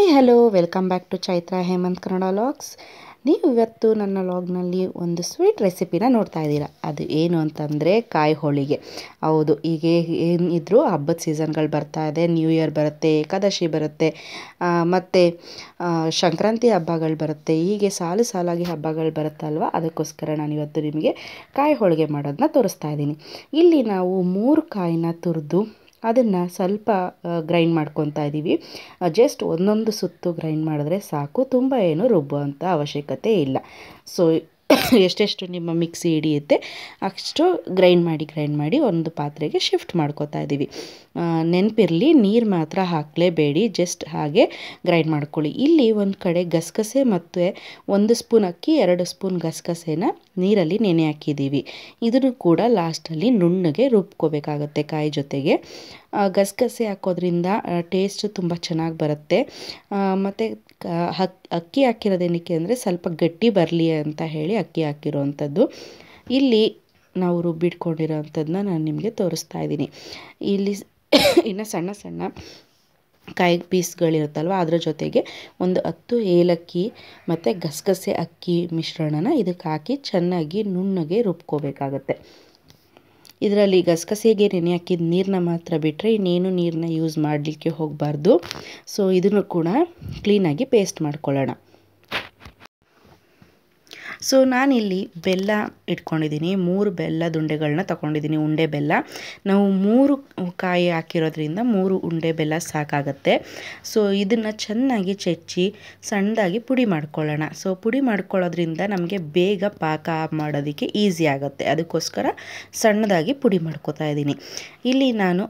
Hi hello welcome back to Chaitra Hemanth Kannada vlogs. ನೀವು ಇವತ್ತು ನನ್ನ ಲಾಗ್ನಲ್ಲಿ ಒಂದು ಸ್ವೀಟ್ ರೆಸಿಪಿನ ನೋಡ್ತಾ ಇದ್ದೀರಾ. ಅದು ಏನು ಅಂತಂದರೆ ಕಾಯಿ ಹೋಳಿಗೆ. ಹೌದು, ಈಗ ಏನಿದ್ರು ಹಬ್ಬದ ಸೀಸನ್ಗಳು ಬರ್ತಾ ಇದೆ. ನ್ಯೂ ಇಯರ್ ಬರುತ್ತೆ, ಏಕಾದಶಿ ಬರುತ್ತೆ, ಮತ್ತು ಸಂಕ್ರಾಂತಿ ಹಬ್ಬಗಳು ಬರುತ್ತೆ. ಹೀಗೆ ಸಾಲು ಸಾಲಾಗಿ ಹಬ್ಬಗಳು ಬರುತ್ತಲ್ವ, ಅದಕ್ಕೋಸ್ಕರ ನಾನಿವತ್ತು ನಿಮಗೆ ಕಾಯಿ ಹೋಳಿಗೆ ಮಾಡೋದನ್ನ ತೋರಿಸ್ತಾ ಇದ್ದೀನಿ. ಇಲ್ಲಿ ನಾವು 3 ಕಾಯಿನ ತುರಿದು ಅದನ್ನು ಸ್ವಲ್ಪ ಗ್ರೈಂಡ್ ಮಾಡ್ಕೊತಾ ಇದ್ದೀವಿ. ಜಸ್ಟ್ ಒಂದೊಂದು ಸುತ್ತು ಗ್ರೈಂಡ್ ಮಾಡಿದ್ರೆ ಸಾಕು, ತುಂಬ ಏನು ರುಬ್ಬುವಂಥ ಅವಶ್ಯಕತೆ ಇಲ್ಲ. ಸೊ ಎಷ್ಟೆಷ್ಟು ನಿಮ್ಮ ಮಿಕ್ಸಿ ಹಿಡಿಯುತ್ತೆ ಅಷ್ಟು ಗ್ರೈಂಡ್ ಮಾಡಿ ಒಂದು ಪಾತ್ರೆಗೆ ಶಿಫ್ಟ್ ಮಾಡ್ಕೊತಾ ಇದ್ದೀವಿ. ನೆನಪಿರಲಿ, ನೀರು ಮಾತ್ರ ಹಾಕಲೇಬೇಡಿ, ಜಸ್ಟ್ ಹಾಗೆ ಗ್ರೈಂಡ್ ಮಾಡ್ಕೊಳ್ಳಿ. ಇಲ್ಲಿ ಒಂದು ಕಡೆ ಗಸಗಸೆ ಮತ್ತು 1 ಸ್ಪೂನ್ ಅಕ್ಕಿ, 2 ಸ್ಪೂನ್ ಗಸಗಸೆನ ನೀರಲ್ಲಿ ನೆನೆ ಹಾಕಿದ್ದೀವಿ. ಇದನ್ನು ಕೂಡ ಲಾಸ್ಟಲ್ಲಿ ನುಣ್ಣಗೆ ರುಬ್ಕೋಬೇಕಾಗತ್ತೆ ಕಾಯಿ ಜೊತೆಗೆ. ಗಸಗಸೆ ಹಾಕೋದ್ರಿಂದ ಟೇಸ್ಟ್ ತುಂಬ ಚೆನ್ನಾಗಿ ಬರುತ್ತೆ. ಮತ್ತು ಅಕ್ಕಿ ಹಾಕಿರೋದೇನಕ್ಕೆ ಅಂದರೆ ಸ್ವಲ್ಪ ಗಟ್ಟಿ ಬರಲಿ ಅಂತ ಹೇಳಿ ಅಕ್ಕಿ ಹಾಕಿರೋವಂಥದ್ದು. ಇಲ್ಲಿ ನಾವು ರುಬ್ಬಿಟ್ಕೊಂಡಿರೋ ಅಂಥದ್ದನ್ನ ನಾನು ನಿಮಗೆ ತೋರಿಸ್ತಾ ಇದ್ದೀನಿ. ಇಲ್ಲಿ ಇನ್ನು ಸಣ್ಣ ಸಣ್ಣ ಕಾಯಿ ಪೀಸ್ಗಳಿರುತ್ತಲ್ವ, ಅದ್ರ ಜೊತೆಗೆ ಒಂದು 10 ಏಲಕ್ಕಿ ಮತ್ತು ಗಸಗಸೆ ಅಕ್ಕಿ ಮಿಶ್ರಣನ ಇದಕ್ಕೆ ಹಾಕಿ ಚೆನ್ನಾಗಿ ನುಣ್ಣಗೆ ರುಬ್ಕೋಬೇಕಾಗತ್ತೆ. ಇದರಲ್ಲಿ ಗಸಗಸೆಗೆ ನೆನೆ ಹಾಕಿದ ನೀರನ್ನ ಮಾತ್ರ ಬಿಟ್ಟರೆ ಇನ್ನೇನು ನೀರನ್ನ ಯೂಸ್ ಮಾಡಲಿಕ್ಕೆ ಹೋಗಬಾರ್ದು. ಸೊ ಇದನ್ನು ಕೂಡ ಕ್ಲೀನಾಗಿ ಪೇಸ್ಟ್ ಮಾಡ್ಕೊಳ್ಳೋಣ. ಸೊ ನಾನಿಲ್ಲಿ ಬೆಲ್ಲ ಇಟ್ಕೊಂಡಿದ್ದೀನಿ. 3 ಬೆಲ್ಲದ ಉಂಡೆಗಳನ್ನ ತಗೊಂಡಿದ್ದೀನಿ, ಉಂಡೆ ಬೆಲ್ಲ. ನಾವು 3 ಕಾಯಿ ಹಾಕಿರೋದ್ರಿಂದ 3 ಉಂಡೆ ಬೆಲ್ಲ ಸಾಕಾಗತ್ತೆ. ಸೊ ಇದನ್ನು ಚೆನ್ನಾಗಿ ಚೆಚ್ಚಿ ಸಣ್ಣದಾಗಿ ಪುಡಿ ಮಾಡ್ಕೊಳ್ಳೋಣ. ಸೊ ಪುಡಿ ಮಾಡ್ಕೊಳ್ಳೋದ್ರಿಂದ ನಮಗೆ ಬೇಗ ಪಾಕ ಮಾಡೋದಕ್ಕೆ ಈಸಿ ಆಗುತ್ತೆ. ಅದಕ್ಕೋಸ್ಕರ ಸಣ್ಣದಾಗಿ ಪುಡಿ ಮಾಡ್ಕೊತಾ ಇದ್ದೀನಿ. ಇಲ್ಲಿ ನಾನು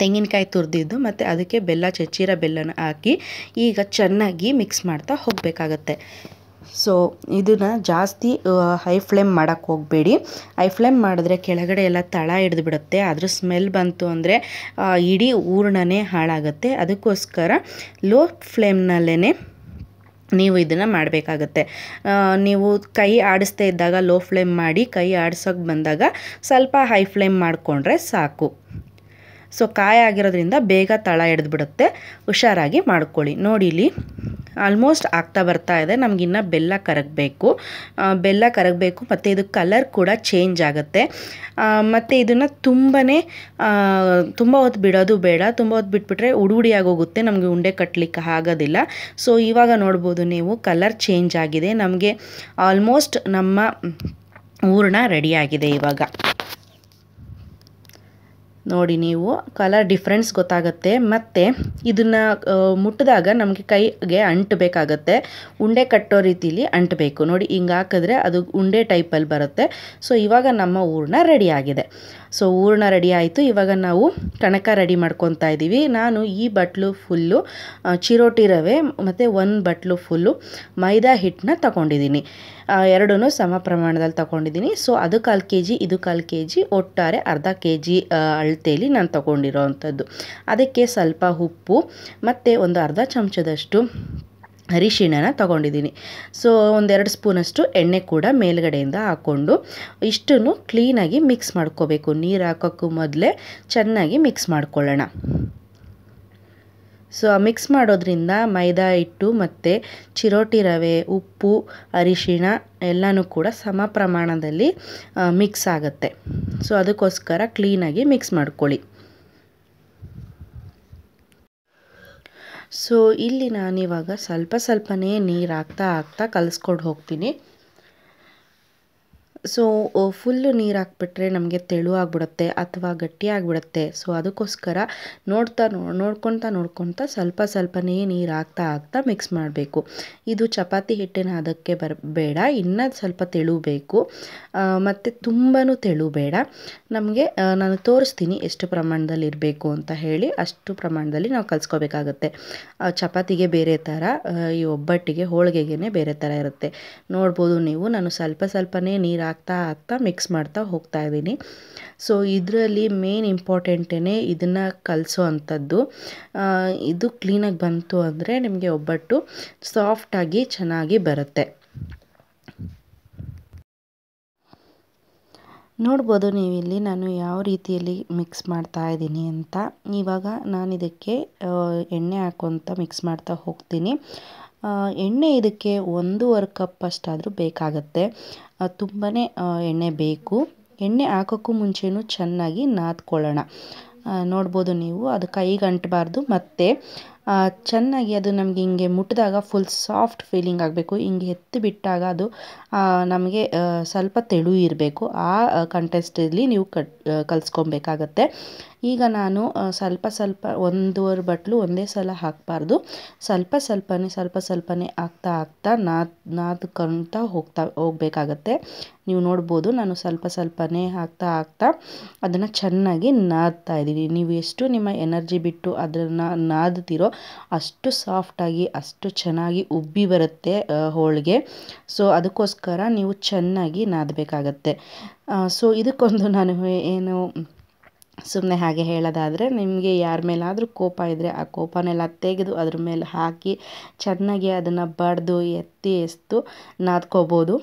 ತೆಂಗಿನಕಾಯಿ ತುರಿದಿದ್ದು ಮತ್ತು ಅದಕ್ಕೆ ಬೆಲ್ಲ, ಚೆಚ್ಚಿರೋ ಬೆಲ್ಲನ ಹಾಕಿ ಈಗ ಚೆನ್ನಾಗಿ ಮಿಕ್ಸ್ ಮಾಡ್ತಾ ಹೋಗಬೇಕಾಗತ್ತೆ. ಸೊ ಇದನ್ನು ಜಾಸ್ತಿ ಹೈ ಫ್ಲೇಮ್ ಮಾಡೋಕ್ಕೆ ಹೋಗಬೇಡಿ. ಹೈ ಫ್ಲೇಮ್ ಮಾಡಿದ್ರೆ ಕೆಳಗಡೆ ಎಲ್ಲ ತಳ ಹಿಡಿದು ಬಿಡುತ್ತೆ. ಅದ್ರ ಸ್ಮೆಲ್ ಬಂತು ಅಂದರೆ ಇಡೀ ಹೂರಣನೇ ಹಾಳಾಗುತ್ತೆ. ಅದಕ್ಕೋಸ್ಕರ ಲೋ ಫ್ಲೇಮ್ನಲ್ಲೇ ನೀವು ಇದನ್ನು ಮಾಡಬೇಕಾಗತ್ತೆ. ನೀವು ಕೈ ಆಡಿಸ್ತಾ ಇದ್ದಾಗ ಲೋ ಫ್ಲೇಮ್ ಮಾಡಿ, ಕೈ ಆಡ್ಸೋಕ್ಕೆ ಬಂದಾಗ ಸ್ವಲ್ಪ ಹೈ ಫ್ಲೇಮ್ ಮಾಡಿಕೊಂಡ್ರೆ ಸಾಕು. ಸೊ ಕಾಯಿ ಆಗಿರೋದ್ರಿಂದ ಬೇಗ ತಳ ಹಿಡಿದ್ಬಿಡುತ್ತೆ. ಹುಷಾರಾಗಿ ಮಾಡ್ಕೊಳ್ಳಿ. ನೋಡಿ, ಇಲ್ಲಿ ಆಲ್ಮೋಸ್ಟ್ ಆಗ್ತಾ ಬರ್ತಾ ಇದೆ. ನಮಗಿನ್ನ ಬೆಲ್ಲ ಕರಗಬೇಕು ಮತ್ತು ಇದು ಕಲರ್ ಕೂಡ ಚೇಂಜ್ ಆಗುತ್ತೆ. ಮತ್ತು ಇದನ್ನು ತುಂಬ ಹೊತ್ತು ಬಿಡೋದು ಬೇಡ. ತುಂಬ ಹೊತ್ತು ಬಿಟ್ಬಿಟ್ರೆ ಉಡಿ ಆಗೋಗುತ್ತೆ, ನಮಗೆ ಉಂಡೆ ಕಟ್ಟಲಿಕ್ಕೆ ಆಗೋದಿಲ್ಲ. ಸೊ ಇವಾಗ ನೋಡ್ಬೋದು ನೀವು, ಕಲರ್ ಚೇಂಜ್ ಆಗಿದೆ. ನಮಗೆ ಆಲ್ಮೋಸ್ಟ್ ನಮ್ಮ ಹೂರಣ ರೆಡಿಯಾಗಿದೆ. ಇವಾಗ ನೋಡಿ, ನೀವು ಕಲರ್ ಡಿಫ್ರೆನ್ಸ್ ಗೊತ್ತಾಗುತ್ತೆ. ಮತ್ತು ಇದನ್ನು ಮುಟ್ಟಿದಾಗ ನಮಗೆ ಕೈಗೆ ಅಂಟಬೇಕಾಗತ್ತೆ. ಉಂಡೆ ಕಟ್ಟೋ ರೀತಿಲಿ ಅಂಟಬೇಕು. ನೋಡಿ, ಹಿಂಗೆ ಹಾಕಿದ್ರೆ ಅದು ಉಂಡೆ ಟೈಪಲ್ಲಿ ಬರುತ್ತೆ. ಸೊ ಇವಾಗ ನಮ್ಮ ಹೂರಣ ರೆಡಿಯಾಗಿದೆ. ಸೊ ಹೂರಣ ರೆಡಿ ಆಯಿತು. ಇವಾಗ ನಾವು ಕಣಕ ರೆಡಿ ಮಾಡ್ಕೊತಾ ಇದ್ದೀವಿ. ನಾನು ಈ ಬಟ್ಲು ಫುಲ್ಲು ಚಿರೋಟಿ ರವೆ ಮತ್ತು 1 ಬಟ್ಲು ಫುಲ್ಲು ಮೈದಾ ಹಿಟ್ಟನ್ನ ತಗೊಂಡಿದ್ದೀನಿ. ಎರಡೂ ಸಮ ಪ್ರಮಾಣದಲ್ಲಿ ತಗೊಂಡಿದ್ದೀನಿ. ಸೊ ಅದು 1/4 kg, ಇದು 1/4 kg, ಒಟ್ಟಾರೆ ಅರ್ಧ kg ಅಳತೆಯಲ್ಲಿ ನಾನು ತಗೊಂಡಿರೋ ಅಂಥದ್ದು. ಅದಕ್ಕೆ ಸ್ವಲ್ಪ ಉಪ್ಪು ಮತ್ತು ಒಂದು ಅರ್ಧ ಚಮಚದಷ್ಟು ಅರಿಶಿಣನ ತಗೊಂಡಿದ್ದೀನಿ. ಸೊ 1-2 ಸ್ಪೂನಷ್ಟು ಎಣ್ಣೆ ಕೂಡ ಮೇಲ್ಗಡೆಯಿಂದ ಹಾಕ್ಕೊಂಡು ಇಷ್ಟನ್ನು ಕ್ಲೀನಾಗಿ ಮಿಕ್ಸ್ ಮಾಡ್ಕೋಬೇಕು. ನೀರು ಹಾಕೋಕ್ಕೂ ಮೊದಲೇ ಚೆನ್ನಾಗಿ ಮಿಕ್ಸ್ ಮಾಡ್ಕೊಳ್ಳೋಣ. ಸೊ ಮಿಕ್ಸ್ ಮಾಡೋದ್ರಿಂದ ಮೈದಾ ಹಿಟ್ಟು ಮತ್ತು ಚಿರೋಟಿ ರವೆ, ಉಪ್ಪು, ಅರಿಶಿಣ ಎಲ್ಲನೂ ಕೂಡ ಸಮ ಪ್ರಮಾಣದಲ್ಲಿ ಮಿಕ್ಸ್ ಆಗುತ್ತೆ. ಸೊ ಅದಕ್ಕೋಸ್ಕರ ಕ್ಲೀನಾಗಿ ಮಿಕ್ಸ್ ಮಾಡ್ಕೊಳ್ಳಿ. ಸೊ ಇಲ್ಲಿ ನಾನಿವಾಗ ಸ್ವಲ್ಪನೇ ನೀರು ಹಾಕ್ತಾ ಕಲಿಸ್ಕೊಂಡು ಹೋಗ್ತೀನಿ. ಸೊ ಫುಲ್ಲು ನೀರು ಹಾಕ್ಬಿಟ್ರೆ ನಮಗೆ ತೆಳುವಾಗಿಬಿಡುತ್ತೆ ಅಥವಾ ಗಟ್ಟಿಯಾಗಿಬಿಡುತ್ತೆ. ಸೊ ಅದಕ್ಕೋಸ್ಕರ ನೋಡ್ಕೊತಾ ಸ್ವಲ್ಪನೇ ನೀರು ಹಾಕ್ತಾ ಮಿಕ್ಸ್ ಮಾಡಬೇಕು. ಇದು ಚಪಾತಿ ಹಿಟ್ಟಿನ ಅದಕ್ಕೆ ಬೇಡ, ಇನ್ನೂ ಸ್ವಲ್ಪ ತೆಳು ಬೇಕು. ಮತ್ತು ತುಂಬಾ ತೆಳು ಬೇಡ ನಮಗೆ. ನಾನು ತೋರಿಸ್ತೀನಿ ಎಷ್ಟು ಪ್ರಮಾಣದಲ್ಲಿ ಇರಬೇಕು ಅಂತ ಹೇಳಿ. ಅಷ್ಟು ಪ್ರಮಾಣದಲ್ಲಿ ನಾವು ಕಲಿಸ್ಕೋಬೇಕಾಗತ್ತೆ. ಚಪಾತಿಗೆ ಬೇರೆ ಥರ, ಈ ಒಬ್ಬಟ್ಟಿಗೆ ಹೋಳಿಗೆಗೆ ಬೇರೆ ಥರ ಇರುತ್ತೆ. ನೋಡ್ಬೋದು ನೀವು, ನಾನು ಸ್ವಲ್ಪನೇ ನೀರು ಹಾಕ್ತಾ ಮಿಕ್ಸ್ ಮಾಡ್ತಾ ಹೋಗ್ತಾ ಇದ್ದೀನಿ. ಸೊ ಇದರಲ್ಲಿ ಮೇನ್ ಇಂಪಾರ್ಟೆಂಟೇ ಇದನ್ನು ಕಲಿಸೋ ಅಂಥದ್ದು. ಇದು ಕ್ಲೀನಾಗಿ ಬಂತು ಅಂದರೆ ನಿಮಗೆ ಒಬ್ಬಟ್ಟು ಸಾಫ್ಟಾಗಿ ಚೆನ್ನಾಗಿ ಬರುತ್ತೆ. ನೋಡ್ಬೋದು ನೀವಿಲ್ಲಿ ನಾನು ಯಾವ ರೀತಿಯಲ್ಲಿ ಮಿಕ್ಸ್ ಮಾಡ್ತಾ ಇದ್ದೀನಿ ಅಂತ. ಇವಾಗ ನಾನು ಇದಕ್ಕೆ ಎಣ್ಣೆ ಹಾಕ್ಕೊತ ಮಿಕ್ಸ್ ಮಾಡ್ತಾ ಹೋಗ್ತೀನಿ. ಎಣ್ಣೆ ಇದಕ್ಕೆ 1.5 ಕಪ್ ಅಷ್ಟಾದರೂ ಬೇಕಾಗತ್ತೆ. ತುಂಬಾ ಎಣ್ಣೆ ಬೇಕು. ಎಣ್ಣೆ ಹಾಕೋಕ್ಕೂ ಮುಂಚೆನೂ ಚೆನ್ನಾಗಿ ನಾದ್ಕೊಳ್ಳೋಣ. ನೋಡ್ಬೋದು ನೀವು, ಅದು ಕೈಗೆ ಅಂಟಬಾರ್ದು. ಮತ್ತು ಚೆನ್ನಾಗಿ ಅದು ನಮಗೆ ಹಿಂಗೆ ಮುಟ್ಟಿದಾಗ ಫುಲ್ ಸಾಫ್ಟ್ ಫೀಲಿಂಗ್ ಆಗಬೇಕು. ಹಿಂಗೆ ಎತ್ತಿ ಬಿಟ್ಟಾಗ ಅದು ನಮಗೆ ಸ್ವಲ್ಪ ತೆಳು ಇರಬೇಕು. ಆ ಕಂಟೆಸ್ಟಲ್ಲಿ ನೀವು ಕಲಿಸ್ಕೊಬೇಕಾಗತ್ತೆ. ಈಗ ನಾನು ಸ್ವಲ್ಪ 1.5 ಬಟ್ಲು ಒಂದೇ ಸಲ ಹಾಕಬಾರ್ದು. ಸ್ವಲ್ಪ ಸ್ವಲ್ಪನೇ ಹಾಕ್ತಾ ನಾದ್ಕೊಳ್ತಾ ಹೋಗಬೇಕಾಗತ್ತೆ. ನೀವು ನೋಡ್ಬೋದು ನಾನು ಸ್ವಲ್ಪನೇ ಹಾಕ್ತಾ ಅದನ್ನು ಚೆನ್ನಾಗಿ ನಾದ್ತಾ ಇದ್ದೀನಿ. ನೀವು ಎಷ್ಟು ನಿಮ್ಮ ಎನರ್ಜಿ ಬಿಟ್ಟು ಅದನ್ನು ನಾದ್ತೀರೋ ಅಷ್ಟು ಸಾಫ್ಟಾಗಿ ಅಷ್ಟು ಚೆನ್ನಾಗಿ ಉಬ್ಬಿ ಬರುತ್ತೆ ಹೋಳಿಗೆ. ಸೊ ಅದಕ್ಕೋಸ್ಕರ ನೀವು ಚೆನ್ನಾಗಿ ನಾದಬೇಕಾಗತ್ತೆ. ಸೊ ಇದಕ್ಕೊಂದು ನಾನು ಏನು ಸುಮ್ಮನೆ ಹಾಗೆ ಹೇಳೋದಾದರೆ, ನಿಮಗೆ ಯಾರ ಮೇಲಾದರೂ ಕೋಪ ಇದ್ದರೆ ಆ ಕೋಪನೆಲ್ಲ ತೆಗೆದು ಅದ್ರ ಮೇಲೆ ಹಾಕಿ ಚೆನ್ನಾಗಿ ಅದನ್ನು ಬಡಿದು ಎಸ್ತು ನಾದ್ಕೋಬೋದು.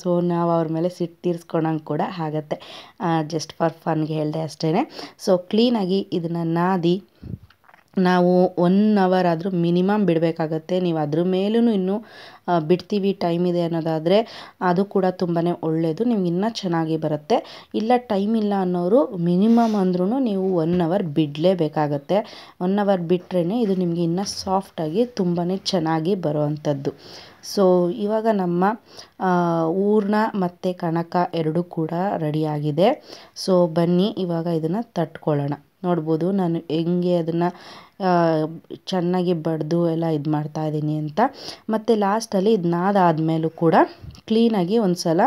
ಸೊ ನಾವು ಅವ್ರ ಮೇಲೆ ಸಿಟ್ಟು ತೀರಿಸ್ಕೊಳಂಗೆ ಕೂಡ ಆಗುತ್ತೆ. ಜಸ್ಟ್ ಫಾರ್ ಫನ್ಗೆ ಹೇಳಿದೆ ಅಷ್ಟೇ. ಸೊ ಕ್ಲೀನಾಗಿ ಇದನ್ನು ನಾದಿ ನಾವು 1 ಅವರ್ ಆದರೂ ಮಿನಿಮಮ್ ಬಿಡಬೇಕಾಗತ್ತೆ. ನೀವು ಅದ್ರ ಮೇಲೂ ಇನ್ನೂ ಬಿಡ್ತೀವಿ ಟೈಮ್ ಇದೆ ಅನ್ನೋದಾದರೆ ಅದು ಕೂಡ ತುಂಬಾ ಒಳ್ಳೆಯದು. ನಿಮ್ಗೆ ಇನ್ನೂ ಚೆನ್ನಾಗಿ ಬರುತ್ತೆ. ಇಲ್ಲ ಟೈಮ್ ಇಲ್ಲ ಅನ್ನೋರು ಮಿನಿಮಮ್ ಅಂದ್ರೂ ನೀವು 1 ಅವರ್ ಬಿಡಲೇಬೇಕಾಗತ್ತೆ. 1 ಅವರ್ ಬಿಟ್ರೇ ಇದು ನಿಮಗೆ ಇನ್ನೂ ಸಾಫ್ಟಾಗಿ ತುಂಬಾ ಚೆನ್ನಾಗಿ ಬರೋವಂಥದ್ದು. ಸೊ ಇವಾಗ ನಮ್ಮ ಹೂರ್ಣ ಮತ್ತು ಕಣಕ ಎರಡೂ ಕೂಡ ರೆಡಿಯಾಗಿದೆ. ಸೊ ಬನ್ನಿ ಇವಾಗ ಇದನ್ನು ತಟ್ಕೊಳ್ಳೋಣ. ನೋಡ್ಬೋದು ನಾನು ಹೆಂಗೆ ಅದನ್ನು ಚೆನ್ನಾಗಿ ಬಡಿದು ಎಲ್ಲ ಇದು ಮಾಡ್ತಾಯಿದ್ದೀನಿ ಅಂತ. ಮತ್ತು ಲಾಸ್ಟಲ್ಲಿ ಇದು ನಾದಾದ್ಮೇಲೂ ಕೂಡ ಕ್ಲೀನಾಗಿ ಒಂದು ಸಲ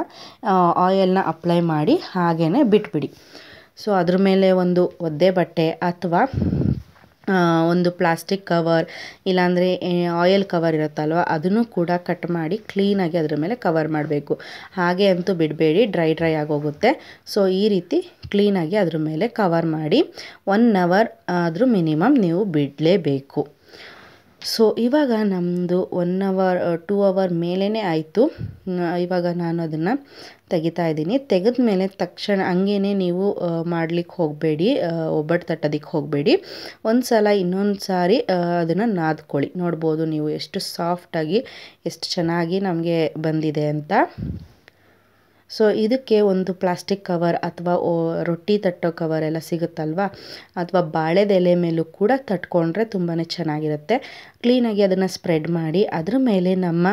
ಆಯಿಲ್ನ ಅಪ್ಲೈ ಮಾಡಿ ಹಾಗೇ ಬಿಟ್ಬಿಡಿ. ಸೊ ಅದ್ರ ಮೇಲೆ ಒಂದು ಒದ್ದೆ ಬಟ್ಟೆ ಅಥವಾ ಒಂದು ಪ್ಲಾಸ್ಟಿಕ್ ಕವರ್, ಇಲ್ಲಾಂದರೆ ಆಯಿಲ್ ಕವರ್ ಇರುತ್ತಲ್ವ, ಅದನ್ನು ಕೂಡ ಕಟ್ ಮಾಡಿ ಕ್ಲೀನಾಗಿ ಅದ್ರ ಮೇಲೆ ಕವರ್ ಮಾಡಬೇಕು. ಹಾಗೆ ಅಂತೂ ಬಿಡಬೇಡಿ, ಡ್ರೈ ಆಗೋಗುತ್ತೆ. ಸೊ ಈ ರೀತಿ ಕ್ಲೀನಾಗಿ ಅದ್ರ ಮೇಲೆ ಕವರ್ ಮಾಡಿ 1 ಅವರ್ ಆದರೂ ಮಿನಿಮಮ್ ನೀವು ಬಿಡಲೇಬೇಕು. ಸೊ ಇವಾಗ ನಮ್ಮದು 1 ಅವರ್ 2 ಅವರ್ ಮೇಲೇ ಆಯಿತು. ಇವಾಗ ನಾನು ಅದನ್ನು ತೆಗಿತಾ ಇದ್ದೀನಿ. ತೆಗೆದ ಮೇಲೆ ತಕ್ಷಣ ಹಂಗೇ ನೀವು ಮಾಡಲಿಕ್ಕೆ ಹೋಗಬೇಡಿ, ಒಬ್ಬಟ್ಟು ತಟ್ಟೋದಕ್ಕೆ ಹೋಗಬೇಡಿ. ಒಂದು ಸಲ ಇನ್ನೊಂದು ಸಾರಿ ಅದನ್ನು ನಾದ್ಕೊಳ್ಳಿ. ನೋಡ್ಬೋದು ನೀವು ಎಷ್ಟು ಸಾಫ್ಟಾಗಿ ಎಷ್ಟು ಚೆನ್ನಾಗಿ ನಮಗೆ ಬಂದಿದೆ ಅಂತ. ಸೊ ಇದಕ್ಕೆ ಒಂದು ಪ್ಲಾಸ್ಟಿಕ್ ಕವರ್ ಅಥವಾ ರೊಟ್ಟಿ ತಟ್ಟೋ ಕವರ್ ಎಲ್ಲ ಸಿಗುತ್ತಲ್ವ, ಅಥವಾ ಬಾಳೆದೆಲೆ ಮೇಲೂ ಕೂಡ ತಟ್ಕೊಂಡ್ರೆ ತುಂಬಾ ಚೆನ್ನಾಗಿರುತ್ತೆ. ಕ್ಲೀನಾಗಿ ಅದನ್ನು ಸ್ಪ್ರೆಡ್ ಮಾಡಿ ಅದ್ರ ಮೇಲೆ ನಮ್ಮ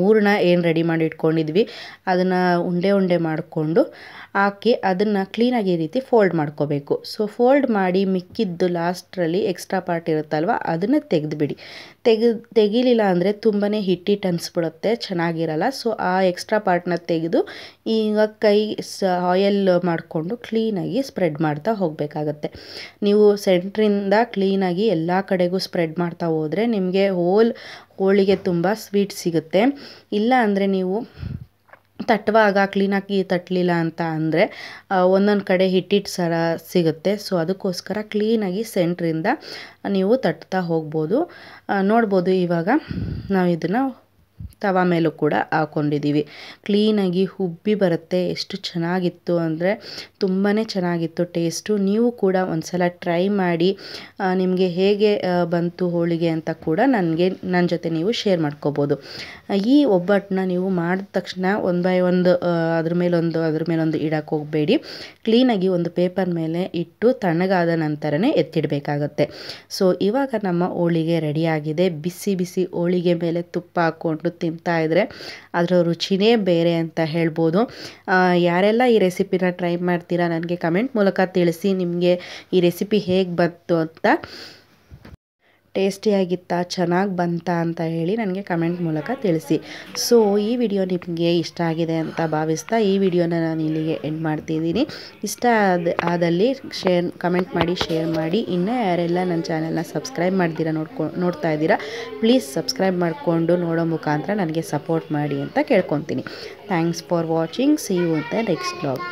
ಹೂರಣ ಏನು ರೆಡಿ ಮಾಡಿ ಇಟ್ಕೊಂಡಿದ್ವಿ ಅದನ್ನು ಉಂಡೆ ಮಾಡಿಕೊಂಡು ಹಾಕಿ ಅದನ್ನು ಕ್ಲೀನಾಗಿ ಈ ರೀತಿ ಫೋಲ್ಡ್ ಮಾಡ್ಕೋಬೇಕು. ಸೊ ಫೋಲ್ಡ್ ಮಾಡಿ ಮಿಕ್ಕಿದ್ದು ಲಾಸ್ಟ್ರಲ್ಲಿ ಎಕ್ಸ್ಟ್ರಾ ಪಾರ್ಟ್ ಇರುತ್ತಲ್ವ ಅದನ್ನು ತೆಗೆದುಬಿಡಿ. ತೆಗಿಲಿಲ್ಲ ಅಂದರೆ ತುಂಬಾ ಹಿಟ್ಟಿಟ್ಟು ಅನಿಸ್ಬಿಡುತ್ತೆ, ಚೆನ್ನಾಗಿರಲ್ಲ. ಸೊ ಆ ಎಕ್ಸ್ಟ್ರಾ ಪಾರ್ಟ್ನ ತೆಗೆದು ಈಗ ಕೈ ಆಯಿಲ್ ಮಾಡಿಕೊಂಡು ಕ್ಲೀನಾಗಿ ಸ್ಪ್ರೆಡ್ ಮಾಡ್ತಾ ಹೋಗಬೇಕಾಗತ್ತೆ. ನೀವು ಸೆಂಟ್ರಿಂದ ಕ್ಲೀನಾಗಿ ಎಲ್ಲ ಕಡೆಗೂ ಸ್ಪ್ರೆಡ್ ಮಾಡ್ತಾ ಹೋದರೆ ನಿಮಗೆ ಹೋಳಿಗೆ ತುಂಬ ಸ್ವೀಟ್ ಸಿಗುತ್ತೆ. ಇಲ್ಲ ಅಂದರೆ ನೀವು ತಟ್ಟುವಾಗ ಕ್ಲೀನಾಗಿ ತಟ್ಟಲಿಲ್ಲ ಅಂತ ಅಂದರೆ ಒಂದೊಂದು ಕಡೆ ಹಿಟ್ಟಿಟ್ಟು ಸರ ಸಿಗುತ್ತೆ. ಸೊ ಅದಕ್ಕೋಸ್ಕರ ಕ್ಲೀನಾಗಿ ಸೆಂಟ್ರಿಂದ ನೀವು ತಟ್ತಾ ಹೋಗ್ಬೋದು. ನೋಡ್ಬೋದು ಇವಾಗ ನಾವು ಇದನ್ನು ತವಾ ಮೇಲೂ ಕೂಡ ಹಾಕ್ಕೊಂಡಿದ್ದೀವಿ. ಕ್ಲೀನಾಗಿ ಉಬ್ಬಿ ಬರುತ್ತೆ. ಎಷ್ಟು ಚೆನ್ನಾಗಿತ್ತು ಅಂದರೆ ತುಂಬಾ ಚೆನ್ನಾಗಿತ್ತು ಟೇಸ್ಟು. ನೀವು ಕೂಡ ಒಂದು ಸಲ ಟ್ರೈ ಮಾಡಿ ನಿಮಗೆ ಹೇಗೆ ಬಂತು ಹೋಳಿಗೆ ಅಂತ ಕೂಡ ನನ್ನ ಜೊತೆ ನೀವು ಶೇರ್ ಮಾಡ್ಕೋಬೋದು. ಈ ಒಬ್ಬಟ್ಟನ್ನ ನೀವು ಮಾಡಿದ ತಕ್ಷಣ 1 ಬೈ 1 ಅದ್ರ ಮೇಲೊಂದು ಇಡಕ್ಕೆ ಹೋಗಬೇಡಿ. ಕ್ಲೀನಾಗಿ ಒಂದು ಪೇಪರ್ ಮೇಲೆ ಇಟ್ಟು ತಣ್ಣಗಾದ ನಂತರನೇ ಎತ್ತಿಡಬೇಕಾಗತ್ತೆ. ಸೊ ಇವಾಗ ನಮ್ಮ ಹೋಳಿಗೆ ರೆಡಿಯಾಗಿದೆ. ಬಿಸಿ ಬಿಸಿ ಹೋಳಿಗೆ ಮೇಲೆ ತುಪ್ಪ ಹಾಕ್ಕೊಂಡು ತಿಂತಾ ಇದ್ದರೆ ಅದರ ರುಚಿನೇ ಬೇರೆ ಅಂತ ಹೇಳ್ಬೋದು. ಯಾರೆಲ್ಲ ಈ ರೆಸಿಪಿನ ಟ್ರೈ ಮಾಡ್ತೀರಾ ನನಗೆ ಕಮೆಂಟ್ ಮೂಲಕ ತಿಳಿಸಿ. ನಿಮಗೆ ಈ ರೆಸಿಪಿ ಹೇಗೆ ಬಂತು ಅಂತ, ಟೇಸ್ಟಿಯಾಗಿತ್ತಾ, ಚೆನ್ನಾಗಿ ಬಂತಾ ಅಂತ ಹೇಳಿ ನನಗೆ ಕಮೆಂಟ್ ಮೂಲಕ ತಿಳಿಸಿ. ಸೊ ಈ ವಿಡಿಯೋ ನಿಮಗೆ ಇಷ್ಟ ಆಗಿದೆ ಅಂತ ಭಾವಿಸ್ತಾ ಈ ವಿಡಿಯೋನ ನಾನು ಇಲ್ಲಿಗೆ ಎಂಡ್ ಮಾಡ್ತಿದ್ದೀನಿ. ಇಷ್ಟ ಆದಲ್ಲಿ ಕಮೆಂಟ್ ಮಾಡಿ, ಶೇರ್ ಮಾಡಿ. ಇನ್ನೂ ಯಾರೆಲ್ಲ ನನ್ನ ಚಾನೆಲ್ನ ಸಬ್ಸ್ಕ್ರೈಬ್ ಮಾಡ್ದಿರಾ ನೋಡ್ತಾ ಇದ್ದೀರಾ, ಪ್ಲೀಸ್ ಸಬ್ಸ್ಕ್ರೈಬ್ ಮಾಡಿಕೊಂಡು ನೋಡೋ ಮುಖಾಂತರ ನನಗೆ ಸಪೋರ್ಟ್ ಮಾಡಿ ಅಂತ ಕೇಳ್ಕೊತೀನಿ. Thanks for watching. See you in the next vlog.